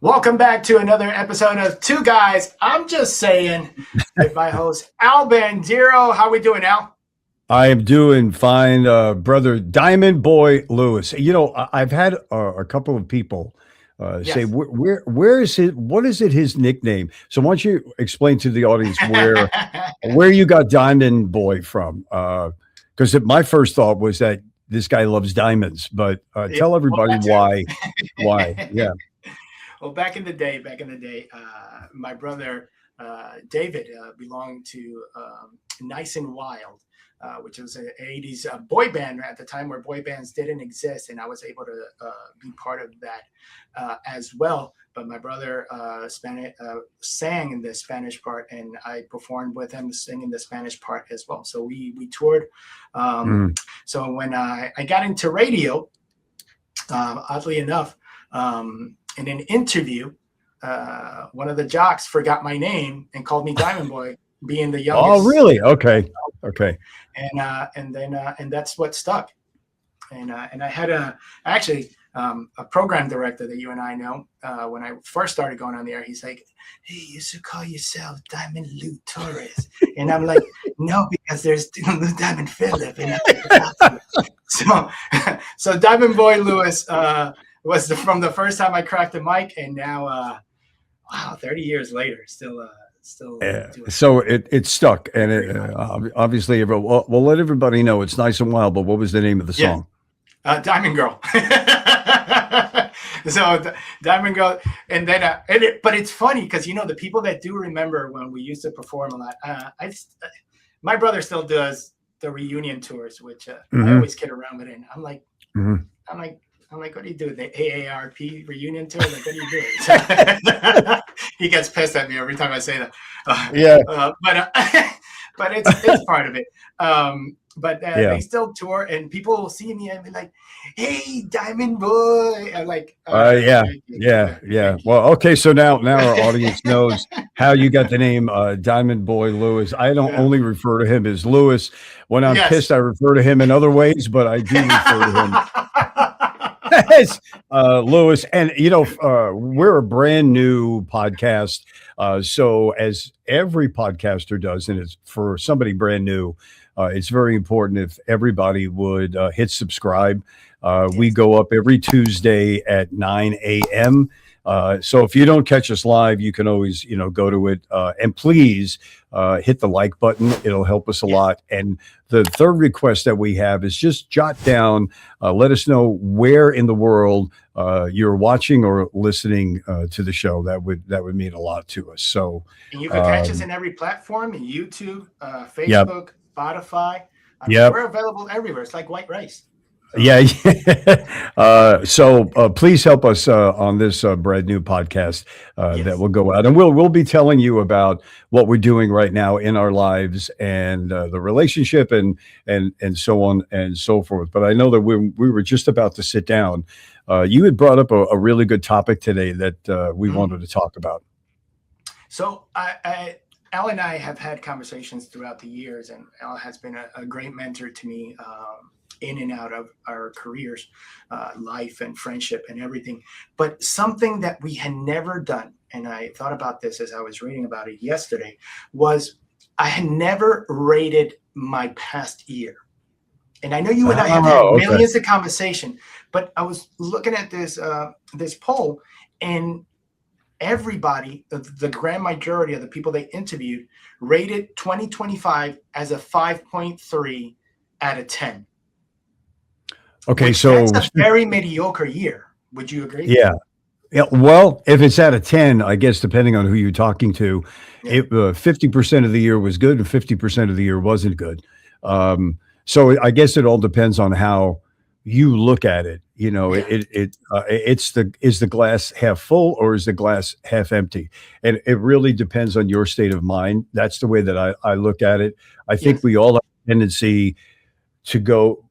Welcome back to another episode of Two Guys. I'm Just Saying with my host, Al Bandero. How we doing, Al? I am doing fine, brother Diamond Boy Lewis. You know, I've had a couple of people say, Yes. where is it? What is it? His nickname? So, why don't you explain to the audience where you got Diamond Boy from? Because my first thought was that this guy loves diamonds, but tell everybody why. Why? Yeah. Well, back in the day, my brother David belonged to Nice and Wild, which was an 80s boy band at the time where boy bands didn't exist. And I was able to be part of that as well. But my brother sang in the Spanish part, and I performed with him singing the Spanish part as well. So we toured. So when I got into radio, oddly enough, in an interview, one of the jocks forgot my name and called me Diamond Boy, being the youngest. Oh, really? Okay. And that's what stuck. And I had a program director that you and I know. When I first started going on the air, he's like, "Hey, you should call yourself Diamond Lou Torres." And I'm like, "No, because there's Lou Diamond Phillip." And so Diamond Boy Lewis was from the first time I cracked the mic, and now, wow, 30 years later, still. Yeah. So it stuck, and obviously, we'll let everybody know it's Nice and Wild. But what was the name of the song? Diamond Girl. So Diamond Girl, and then but it's funny because the people that do remember when we used to perform a lot. My brother still does the reunion tours, which I always kid around with it. And I'm like, what do you do? The AARP reunion tour? Like, what do you do? He gets pissed at me every time I say that. But it's part of it. But they still tour, and people will see me and be like, "Hey, Diamond Boy!" I'm like, yeah. Well, okay. So now our audience knows how you got the name Diamond Boy Lewis. I don't only refer to him as Lewis. When I'm pissed, I refer to him in other ways, but I do refer to him as Lewis. And we're a brand new podcast, so as every podcaster does, and it's for somebody brand new. It's very important if everybody would hit subscribe. We go up every Tuesday at 9 a.m. So if you don't catch us live, you can always, go to it. And please hit the like button. It'll help us a lot. And the third request that we have is just jot down, let us know where in the world you're watching or listening to the show. That would mean a lot to us. So and you can catch us in every platform, YouTube, Facebook, Spotify. We're available everywhere. It's like white rice. So please help us on this brand new podcast that will go out, and we'll be telling you about what we're doing right now in our lives and the relationship and so on and so forth. But I know that we were just about to sit down. You had brought up a really good topic today that we wanted to talk about. So Al and I have had conversations throughout the years, and Al has been a great mentor to me in and out of our careers, life and friendship and everything. But something that we had never done, and I thought about this as I was reading about it yesterday, was I had never rated my past year. And I know you and I have had millions of conversation, but I was looking at this poll, and everybody, the grand majority of the people they interviewed, rated 2025 as a 5.3 out of 10. Okay, so that's a very mediocre year. Would you agree? Yeah. Well, if it's out of 10, I guess depending on who you're talking to, 50% of the year was good and 50% of the year wasn't good. So I guess it all depends on how you look at it. Is the glass half full or is the glass half empty? And it really depends on your state of mind. That's the way that I look at it. I think we all have a tendency to go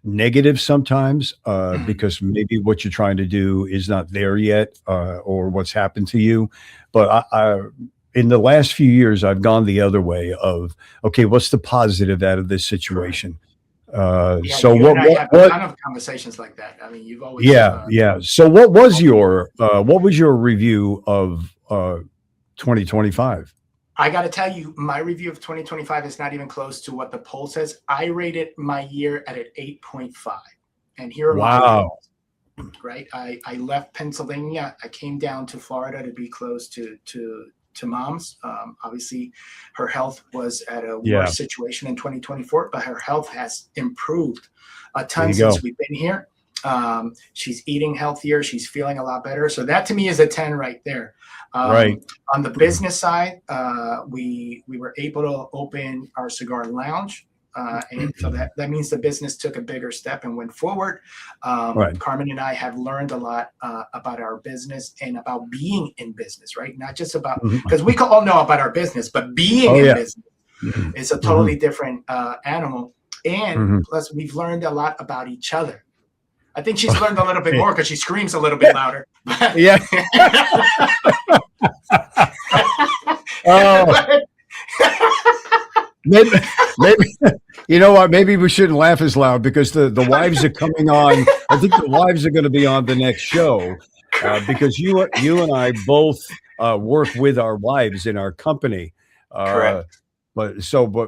negative sometimes because maybe what you're trying to do is not there yet or what's happened to you. But I in the last few years, I've gone the other way of, okay, what's the positive out of this situation? Yeah, So you and I have a what? ton of conversations like that. I mean, you've always Yeah, yeah. So what was your review of 2025? I got to tell you, my review of 2025 is not even close to what the poll says. I rated my year at an 8.5. And here are my Wow. reasons, right? I left Pennsylvania. I came down to Florida to be close to mom's. Obviously, her health was at a Yeah. worse situation in 2024, but her health has improved a There ton you since go. we've been here. She's eating healthier. She's feeling a lot better. So that to me is a 10 right there. Right. On the business side, we were able to open our cigar lounge. And so that means the business took a bigger step and went forward. Right. Carmen and I have learned a lot about our business and about being in business, right? Not just about, because we all know about our business, but being in business is a totally different animal. And plus, we've learned a lot about each other. I think she's learned a little bit more because she screams a little bit louder. Yeah. Maybe, you know what? Maybe we shouldn't laugh as loud because the wives are coming on. I think the wives are going to be on the next show because you and I both work with our wives in our company. Correct. But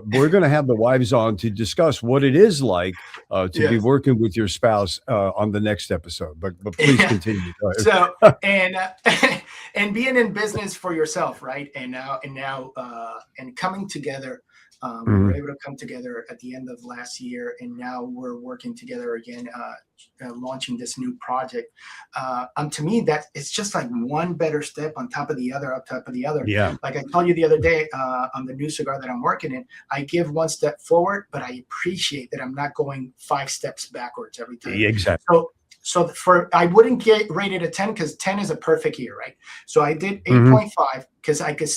we're going to have the wives on to discuss what it is like to be working with your spouse on the next episode. But please continue. So and being in business for yourself, right? And coming together. We were able to come together at the end of last year, and now we're working together again, launching this new project. To me, that it's just like one better step on top of the other, up top of the other. Yeah. Like I told you the other day on the new cigar that I'm working in, I give one step forward, but I appreciate that I'm not going 5 steps backwards every time. Exactly. So I wouldn't get rated a 10 because 10 is a perfect year, right? So I did 8.5 because I could.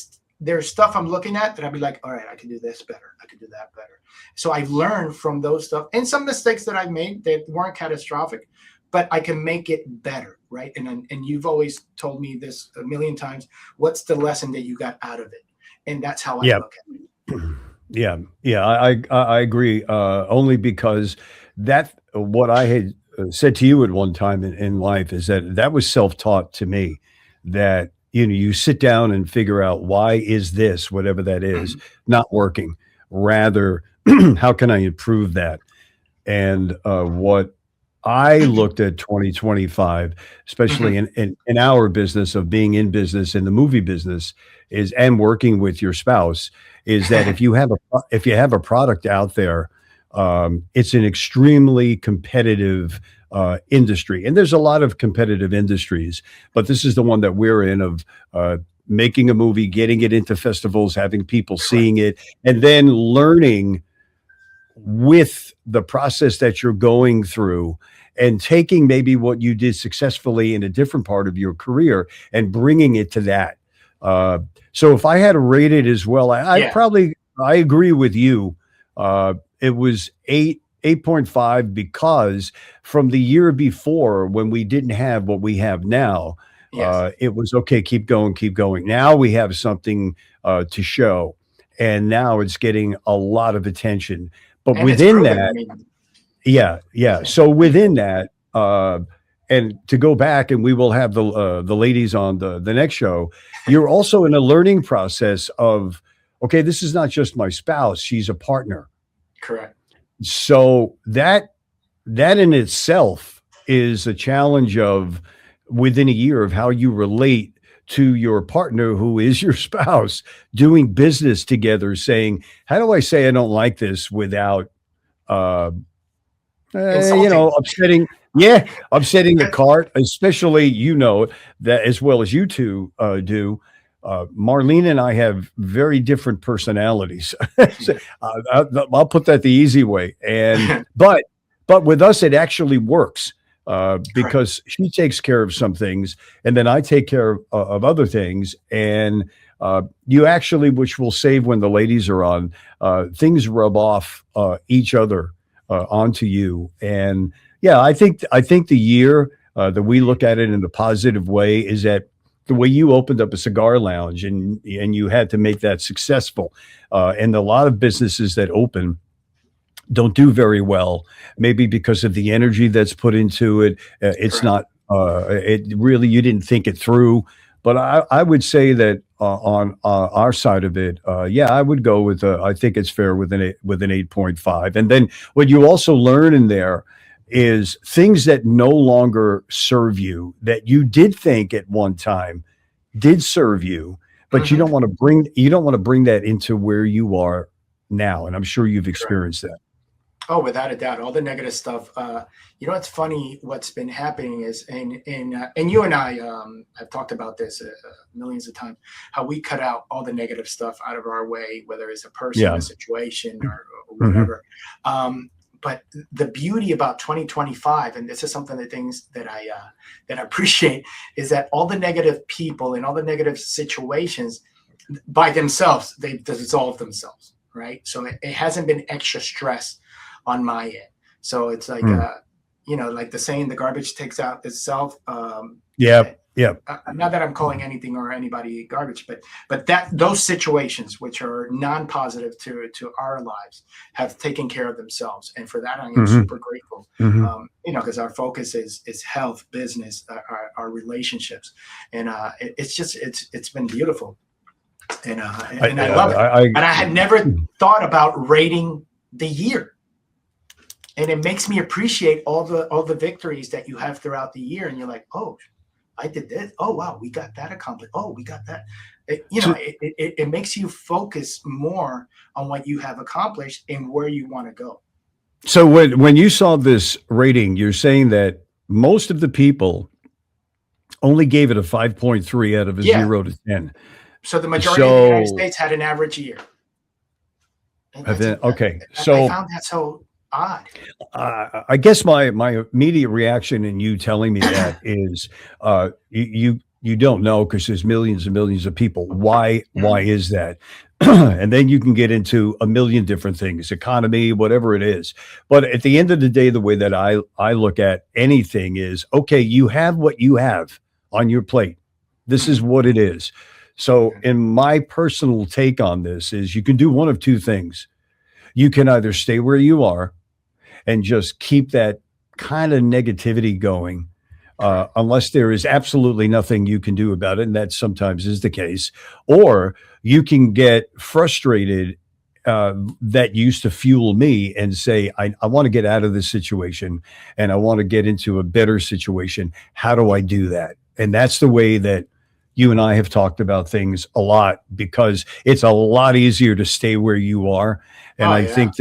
There's stuff I'm looking at that I'd be like, all right, I can do this better. I can do that better. So I've learned from those stuff and some mistakes that I've made that weren't catastrophic, but I can make it better, right? And you've always told me this a million times. What's the lesson that you got out of it? And that's how I look at it. Yeah, I agree. Only because what I had said to you at one time in life is that was self-taught to me, that you sit down and figure out, why is this, whatever that is, not working? Rather, how can I improve that? And what I looked at 2025, especially in our business of being in business in the movie business and working with your spouse, is that if you have a product out there, it's an extremely competitive industry, and there's a lot of competitive industries, but this is the one that we're in, of making a movie, getting it into festivals, having people seeing it, and then learning with the process that you're going through, and taking maybe what you did successfully in a different part of your career and bringing it to that. So if I had to rate it as well, I agree with you. It was 8.5 because from the year before, when we didn't have what we have now, it was okay, keep going. Now we have something to show, and now it's getting a lot of attention. But and within that, So within that, and to go back, and we will have the ladies on the next show, you're also in a learning process of, okay, this is not just my spouse, she's a partner. Correct. So that in itself is a challenge of within a year of how you relate to your partner, who is your spouse, doing business together, saying, how do I say I don't like this without, upsetting the cart, especially, that as well as you two do. Marlene and I have very different personalities. So, I'll put that the easy way. And but with us, it actually works because she takes care of some things, and then I take care of other things. And you actually, which we'll save when the ladies are on, things rub off each other onto you. And I think the year that we look at it in a positive way is that the way you opened up a cigar lounge and you had to make that successful. And a lot of businesses that open, don't do very well, maybe because of the energy that's put into it. It's Correct. not, it really, you didn't think it through. But I would say that on our side of it, yeah, I would go with, I think it's fair with with an 8.5. And then what you also learn in there is things that no longer serve you that you did think at one time did serve you, but Hmm. you don't want to bring that into where you are now. And I'm sure you've Correct. experienced that. Oh, without a doubt, all the negative stuff. It's funny. What's been happening is, and you and I have talked about this millions of times. How we cut out all the negative stuff out of our way, whether it's a person, Yeah. a situation, or Hmm. whatever. But the beauty about 2025, and this is something the things that I appreciate, is that all the negative people and all the negative situations by themselves, they dissolve themselves, right? So it hasn't been extra stress on my end. So it's like, Mm. like the saying, the garbage takes out itself. Yeah. Yeah. Not that I'm calling anything or anybody garbage, but that those situations which are non-positive to our lives have taken care of themselves, and for that I am Hmm. super grateful. Hmm. Because our focus is health, business, our relationships, and it's been beautiful, and I love it. I, And I had never thought about rating the year, and it makes me appreciate all the victories that you have throughout the year, and you're like, oh, I did this. Oh wow, we got that accomplished. Oh, we got that. so, It makes you focus more on what you have accomplished and where you want to go. so when you saw this rating, you're saying that most of the people only gave it a 5.3 out of a Yeah. 0 to 10. So the majority of the United So, States had an average year, and and then, okay. I So found that so odd. I guess my immediate reaction in you telling me that is, you don't know because there's millions and millions of people. Why Mhm. is that? And then you can get into a million different things, economy, whatever it is. But at the end of the day, the way that I look at anything is, okay, you have what you have on your plate. This is Mhm. what it is. So, Okay. in my personal take on this is, you can do one of two things. You can either stay where you are and just keep that kind of negativity going, Correct. unless there is absolutely nothing you can do about it. And that sometimes is the case. Or you can get frustrated. That used to fuel me and say, I want to get out of this situation and I want to get into a better situation. How do I do that? And that's the way that you and I have talked about things a lot, because it's a lot easier to stay where you are. And Oh I yeah. think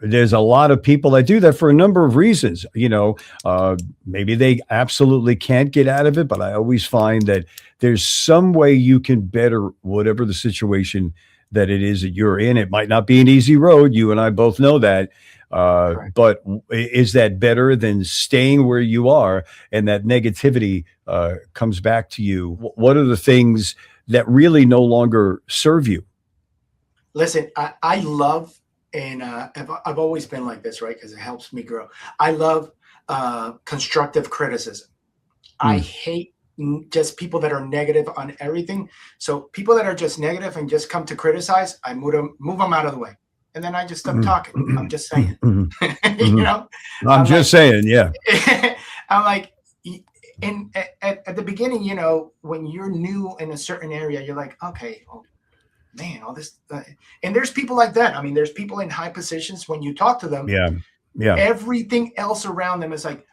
there's a lot of people that do that for a number of reasons. Maybe they absolutely can't get out of it, but I always find that there's some way you can better whatever the situation that it is that you're in. It might not be an easy road. You and I both know that. Correct. But is that better than staying where you are and that negativity comes back to you? What are the things that really no longer serve you? Listen, I love, and I've always been like this, right? Because it helps me grow. I love constructive criticism. I Mm, hate just people that are negative on everything. So people that are just negative and just come to criticize, I move them out of the way, and then I just stop mhm, talking. I'm just saying, mhm, mhm, you mhm. know, I'm I'm just like, saying, yeah. I'm like, in at the beginning, when you're new in a certain area, you're like, okay, well, man, all this, and there's people like that. I mean, there's people in high positions. When you talk to them, Yeah. Yeah. everything else around them is like,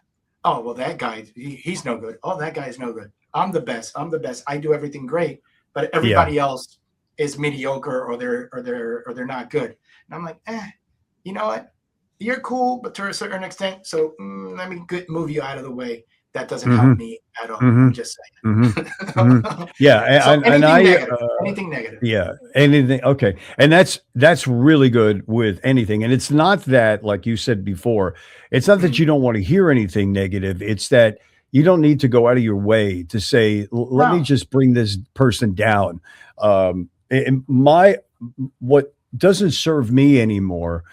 oh well, that guy, he's no good. Oh, that guy's no good. I'm the best. I'm the best. I do everything great, but Yeah. everybody else is mediocre, or they're not good. And I'm like, you know what? You're cool, but to a certain extent. So let me move you out of the way. That doesn't help Mhm, me at all. I'm mhm, just mhm, saying. mhm. Yeah, So and anything negative, anything negative. yeah, anything, okay, and that's really good with anything, and it's not that, like you said before, it's not that Mhm. you don't wanna hear anything negative, it's that you don't need to go out of your way to say, Let me No. just bring this person down." And my what doesn't serve me anymore,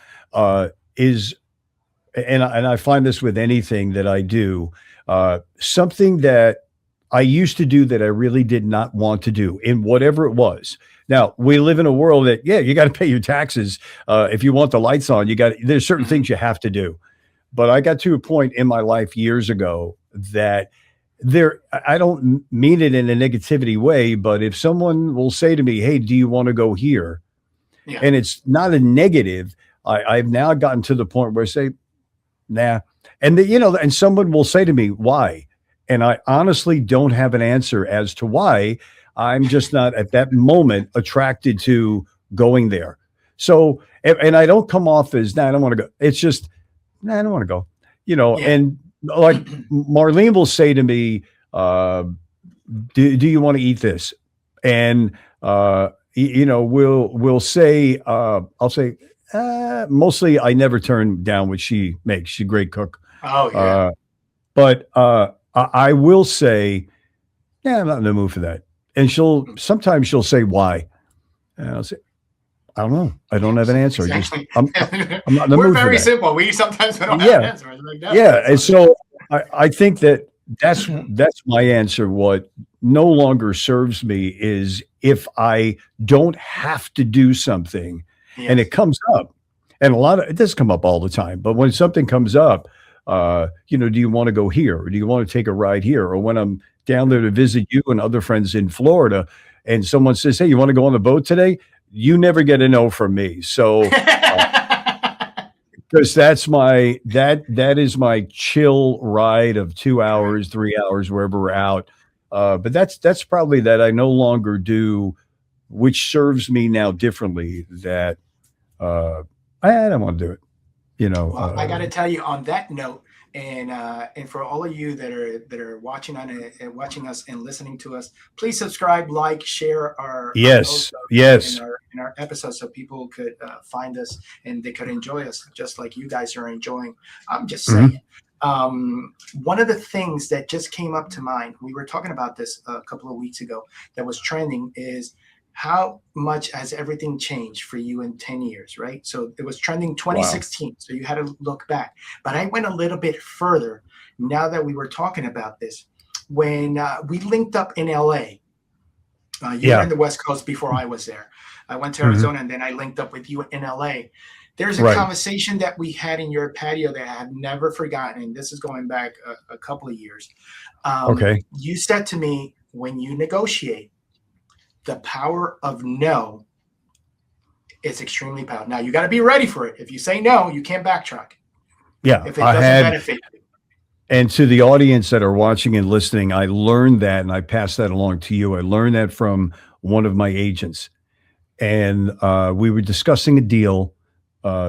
is, and I find this with anything that I do, something that I used to do that I really did not want to do in whatever it was. Now we live in a world that, yeah, you got to pay your taxes. If you want the lights on, there's certain Mhm. things you have to do. But I got to a point in my life years ago that I don't mean it in a negativity way, but if someone will say to me, "Hey, do you want to go here?" Yeah. and it's not a negative, I've now gotten to the point where I say, "Nah," and someone will say to me, "Why?" And I honestly don't have an answer as to why. I'm just not at that moment attracted to going there. So, and I don't come off as, "Nah, I don't want to go." It's just, "Nah, I don't want to go." Yeah. And like Marlene will say to me, uh, do you want to eat this? And we'll say, I'll say, mostly I never turn down what she makes. She's a great cook. Oh yeah. Uh, but I will say, yeah, I'm not in the mood for that. And sometimes she'll say why. And I'll say, I don't know. I don't have an answer. Exactly. I'm not in the We're mood for very that. simple. We sometimes we don't have an Yeah. answer. Like, no, Yeah. that's And not it. so I think that's my answer. What no longer serves me is if I don't have to do something and Yes. it comes up, and it does come up all the time, but when something comes up, do you want to go here? Or do you want to take a ride here? Or when I'm down there to visit you and other friends in Florida, and someone says, "Hey, you want to go on the boat today?" You never get a no from me. So because that is my chill ride of 2 hours, 3 hours, wherever we're out. But that's probably that I no longer do, which serves me now differently. That uh, I don't want to do it. Well, I got to tell you on that note, and for all of you that are watching on it, watching us and listening to us, please subscribe, like, share our yes, posts yes. in our episodes so people could find us and they could enjoy us just like you guys are enjoying. I'm just Mhm. saying. One of the things that just came up to mind, we were talking about this a couple of weeks ago that was trending is how much has everything changed for you in 10 years, right? So it was trending Wow. 2016. So you had to look back. But I went a little bit further now that we were talking about this. When we linked up in LA, you were Yeah. in the West Coast before I was there. I went to Mhm. Arizona and then I linked up with you in LA. There's a Right. conversation that we had in your patio that I have never forgotten. And this is going back a couple of years. Okay. You said to me, when you negotiate, the power of no is extremely powerful. Now you got to be ready for it. If you say no, you can't backtrack. Yeah. If it doesn't benefit you. And to the audience that are watching and listening, I learned that, and I passed that along to you. I learned that from one of my agents, and we were discussing a deal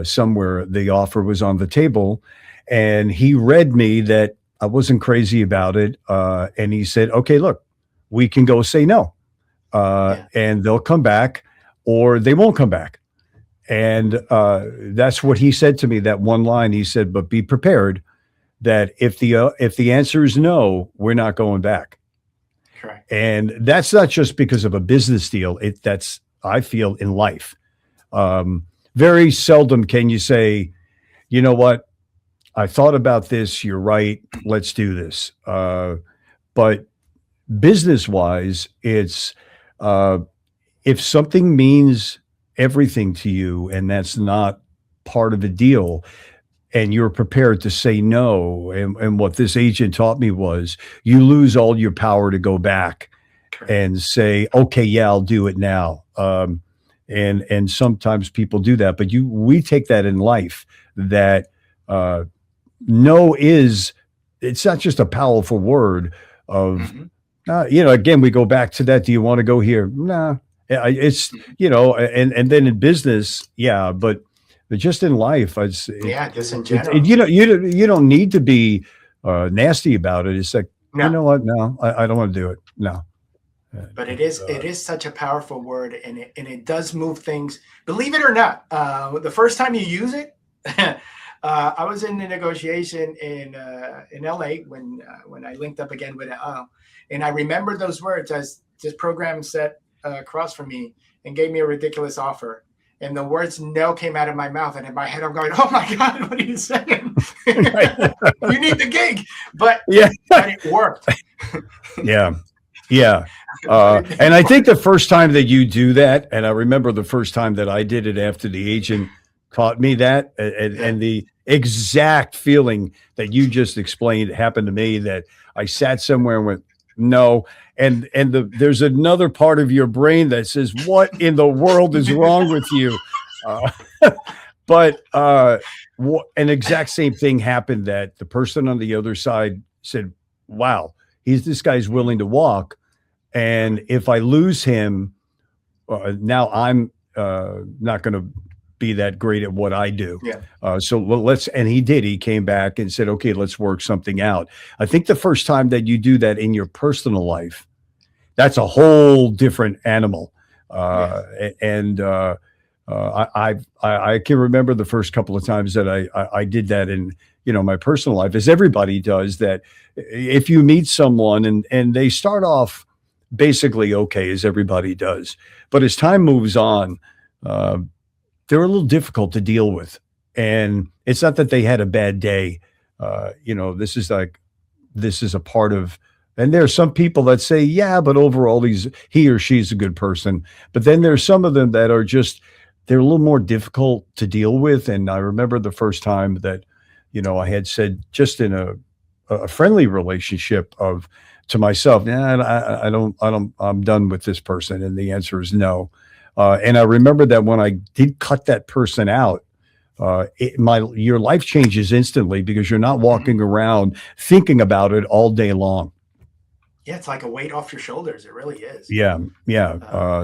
somewhere. The offer was on the table, and he read me that I wasn't crazy about it, and he said, "Okay, look, we can go say no, Yeah. and they'll come back, or they won't come back." And that's what he said to me. That one line, he said, "But be prepared that if the answer is no, we're not going back." Correct. And that's not just because of a business deal. That's I feel in life. Um, Very seldom can you say, "You know what? I thought about this. You're right. Let's do this." But business wise, it's uh, if something means everything to you and that's not part of the deal, and you're prepared to say no. And what this agent taught me was you lose all your power to go back Correct. and say, okay, yeah, I'll do it now. And sometimes people do that, but we take that in life that uh, no is it's not just a powerful word of Mm-hmm. again we go back to that. Do you want to go here? Nah. It's Mm-hmm. and then in business, yeah, but just in life, Yeah, just in general. you don't need to be nasty about it. It's like, you No, know what? No, I don't want to do it. No. but Uh, it is such a powerful word, and it does move things. Believe it or not, the first time you use it, I was in a negotiation in LA when I linked up again with and I remember those words as this program sat across from me and gave me a ridiculous offer. and the words no came out of my mouth. And in my head, I'm going, oh my God, what are you saying? You need the gig. But it worked. Yeah. Yeah. And I think the first time that you do that, and I remember the first time that I did it after the agent taught me that, and the exact feeling that you just explained happened to me, that I sat somewhere and went, no. And there's another part of your brain that says, what in the world is wrong with you? But an exact same thing happened, that the person on the other side said, wow, this guy's willing to walk. And if I lose him, now I'm not going to be that great at what I do. Yeah. So and he did. He came back and said, okay, let's work something out. I think the first time that you do that in your personal life, that's a whole different animal. And I can remember the first couple of times that I did that in, my personal life, as everybody does, that if you meet someone and they start off basically okay, as everybody does, but as time moves on, they're a little difficult to deal with. And it's not that they had a bad day. This is a part of, and there are some people that say, yeah, but overall he or she's a good person. But then there's some of them that are they're a little more difficult to deal with. And I remember the first time that, I had said, just in a friendly relationship, to myself, I'm done with this person. And the answer is no. And I remember that when I did cut that person out, your life changes instantly, because you're not walking around thinking about it all day long. Yeah, it's like a weight off your shoulders. It really is. Yeah.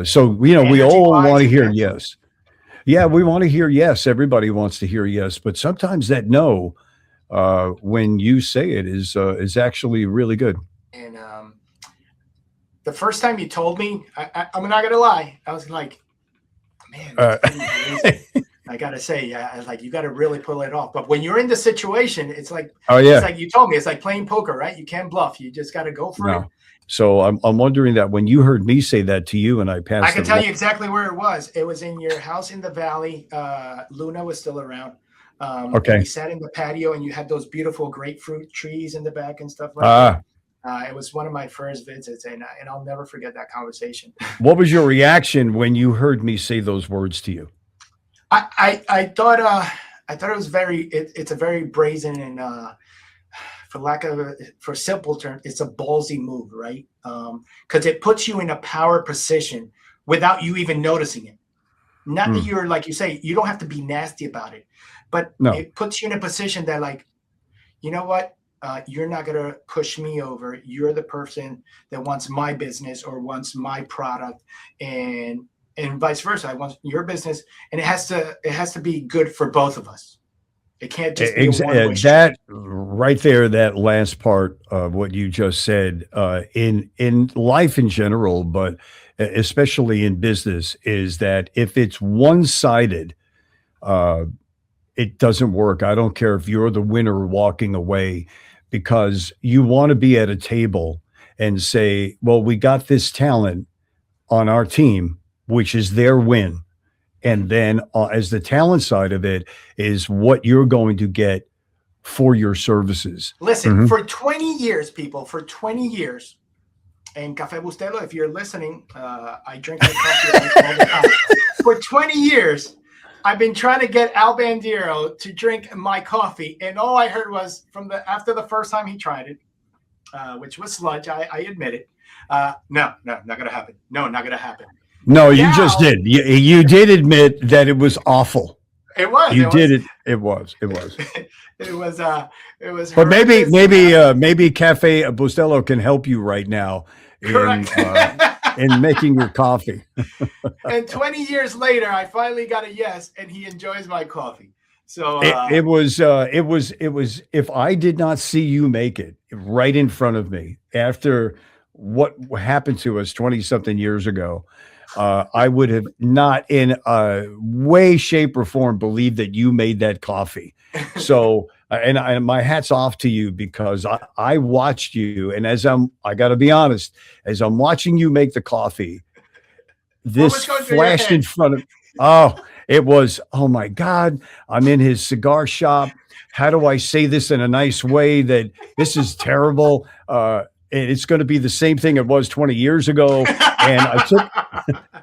So, we all want to hear yes. Yeah, we want to hear yes. Everybody wants to hear yes. But sometimes that no, when you say it, is actually really good. And the first time you told me, I'm not going to lie, I was like, man, I got to say, I was like, you got to really pull it off. But when you're in the situation, it's like, it's like you told me, it's like playing poker, right? You can't bluff. You just got to go for it. So I'm wondering that when you heard me say that to you and I passed, I can tell you exactly where it was. It was in your house in the valley. Luna was still around. Okay. We sat in the patio and you had those beautiful grapefruit trees in the back and stuff like that. It was one of my first visits, and I'll never forget that conversation. What was your reaction when you heard me say those words to you? I thought it was it's a very brazen and for simple terms, it's a ballsy move, right? Because it puts you in a power position without you even noticing it. Not that you're, like you say, you don't have to be nasty about it, but it puts you in a position that, like, you know what? You're not going to push me over. You're the person that wants my business or wants my product, and vice versa. I want your business, and it has to be good for both of us. It can't just be that right there. That last part of what you just said, in life in general, but especially in business, is that if it's one-sided, it doesn't work. I don't care if you're the winner walking away, because you want to be at a table and say, well, we got this talent on our team, which is their win. And then as the talent side of it is what you're going to get for your services. Listen, for 20 years, people, for 20 years, and Café Bustelo, if you're listening, I drink my coffee all the time. For 20 years, I've been trying to get Al Bandiero to drink my coffee, and all I heard was after the first time he tried it, which was sludge. I admit it. No, not gonna happen. No, not gonna happen. No, you just did. You did admit that it was awful. It was. You did it. It was. It was. It was. But maybe Café Bustelo can help you right now in making your coffee. And 20 years later, I finally got a yes, and he enjoys my coffee. So it was. If I did not see you make it right in front of me after what happened to us 20-something years ago, I would have not in a way, shape, or form believed that you made that coffee. So, and my hat's off to you, because I watched you, and I got to be honest, as I'm watching you make the coffee, this flashed in front of. Oh, It was, oh my God, I'm in his cigar shop. How do I say this in a nice way that this is terrible? And it's going to be the same thing it was 20 years ago. And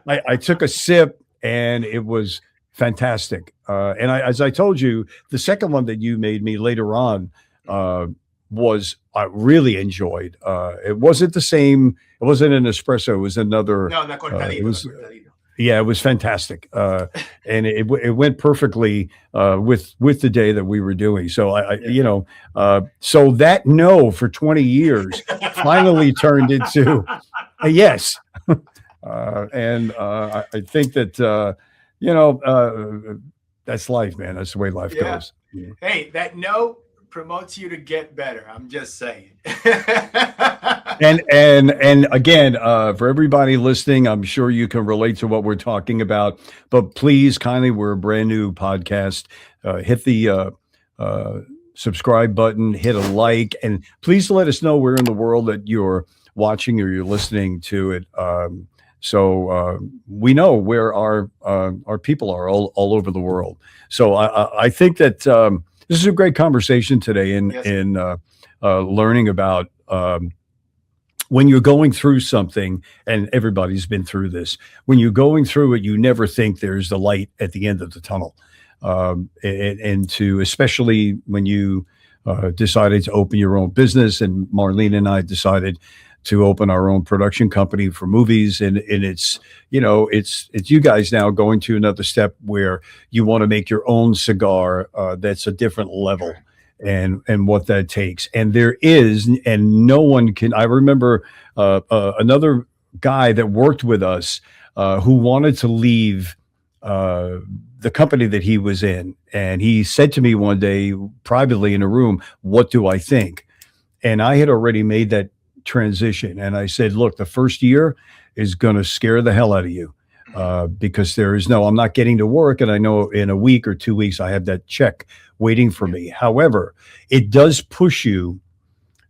I took a sip and it was fantastic. And as I told you, the second one that you made me later on was I really enjoyed. It wasn't the same. It wasn't an espresso. It was another. No, not cortadito. It was. Cortadito. Yeah, it was fantastic, and it went perfectly with the day that we were doing. So so that no for 20 years finally turned into a yes, and I think that that's life, man. That's the way life goes. Yeah. Hey, that no promotes you to get better. I'm just saying. And again, for everybody listening, I'm sure you can relate to what we're talking about. But please, kindly, we're a brand new podcast. Hit the subscribe button, hit a like, and please let us know where in the world that you're watching or you're listening to it. So we know where our people are all over the world. So I think that this is a great conversation today in learning about when you're going through something, and everybody's been through this, when you're going through it, you never think there's the light at the end of the tunnel. And to, especially when you decided to open your own business, and Marlene and I decided to open our own production company for movies. And it's you guys now going to another step where you want to make your own cigar that's a different level. And what that takes. And there is, and no one can, I remember another guy that worked with us who wanted to leave the company that he was in. And he said to me one day privately in a room, "What do I think?" And I had already made that transition. And I said, "Look, the first year is going to scare the hell out of you because I'm not getting to work. And I know in a week or 2 weeks, I have that check waiting for me. However, it does push you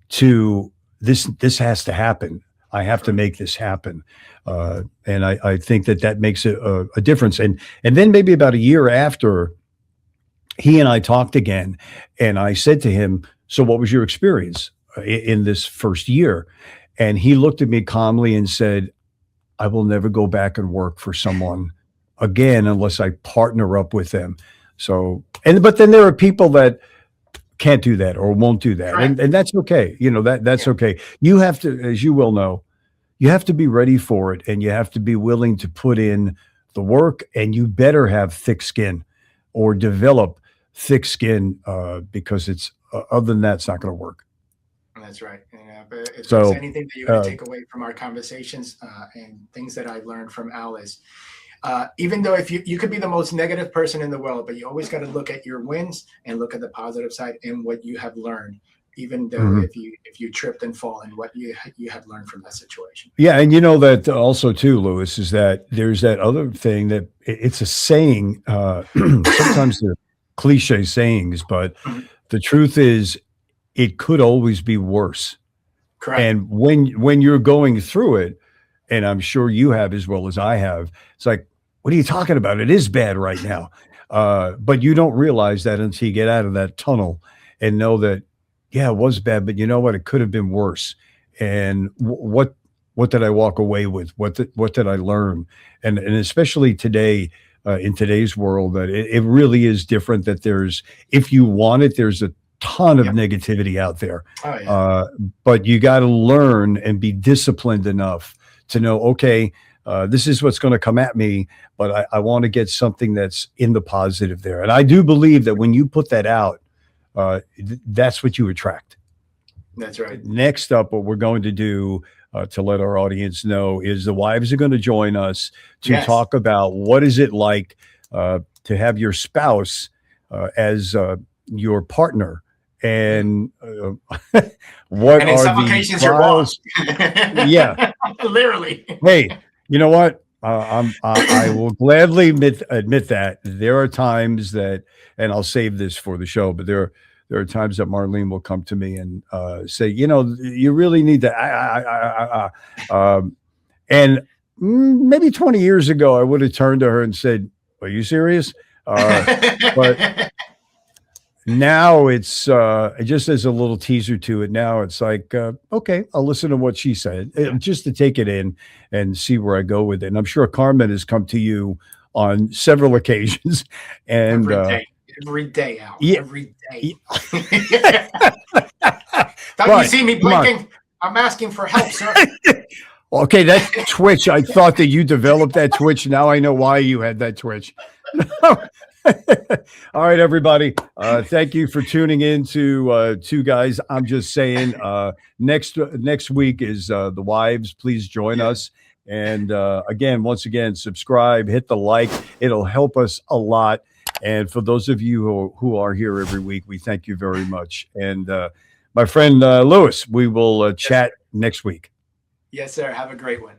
to this has to happen. I have to make this happen." And I think that makes a difference. And then maybe about a year after, he and I talked again, and I said to him, "So what was your experience in this first year?" And he looked at me calmly and said, "I will never go back and work for someone again unless I partner up with them." So, but then there are people that can't do that or won't do that. And that's okay. That's okay. You have to, as you well know, you have to be ready for it, and you have to be willing to put in the work, and you better have thick skin or develop thick skin because it's other than that, it's not going to work. That's right. But if there's anything that you're going to take away from our conversations and things that I've learned from Al is, even though if you could be the most negative person in the world, but you always got to look at your wins and look at the positive side and what you have learned, even though if you tripped and fall, and what you have learned from that situation. Yeah, and that also too, Louis, is that there's that other thing that it's a saying. Sometimes they're cliche sayings, but the truth is, it could always be worse. Correct. And when you're going through it, and I'm sure you have as well as I have, it's like, what are you talking about? It is bad right now. But you don't realize that until you get out of that tunnel and know that, yeah, it was bad, but you know what? It could have been worse. And what did I walk away with? What did I learn? And especially today, in today's world, that it really is different, that if you want it, there's a ton of negativity out there. Oh, yeah. But you got to learn and be disciplined enough to know, okay, this is what's going to come at me, but I want to get something that's in the positive there. And I do believe that when you put that out, that's what you attract. That's right. Next up, what we're going to do to let our audience know is the wives are going to join us to talk about what is it like to have your spouse as your partner, and what and in are some the occasions trials? You're wrong. Yeah, literally. Hey, you know what? I will gladly admit that there are times that, and I'll save this for the show, but there are times that Marlene will come to me and say, you really need to. And maybe 20 years ago, I would have turned to her and said, are you serious? But now it's just as a little teaser to it. Now it's like, okay, I'll listen to what she said just to take it in and see where I go with it. And I'm sure Carmen has come to you on several occasions, and every day, Al. Yeah. Every day. Don't you see me blinking? I'm asking for help, sir. Okay, that twitch. I thought that you developed that twitch. Now I know why you had that twitch. All right, everybody. Thank you for tuning in to Two Guys. I'm Just Saying. Next week is the wives. Please join us. And once again, subscribe, hit the like. It'll help us a lot. And for those of you who are here every week, we thank you very much. And my friend Lewis, we will chat next week. Yes, sir. Have a great one.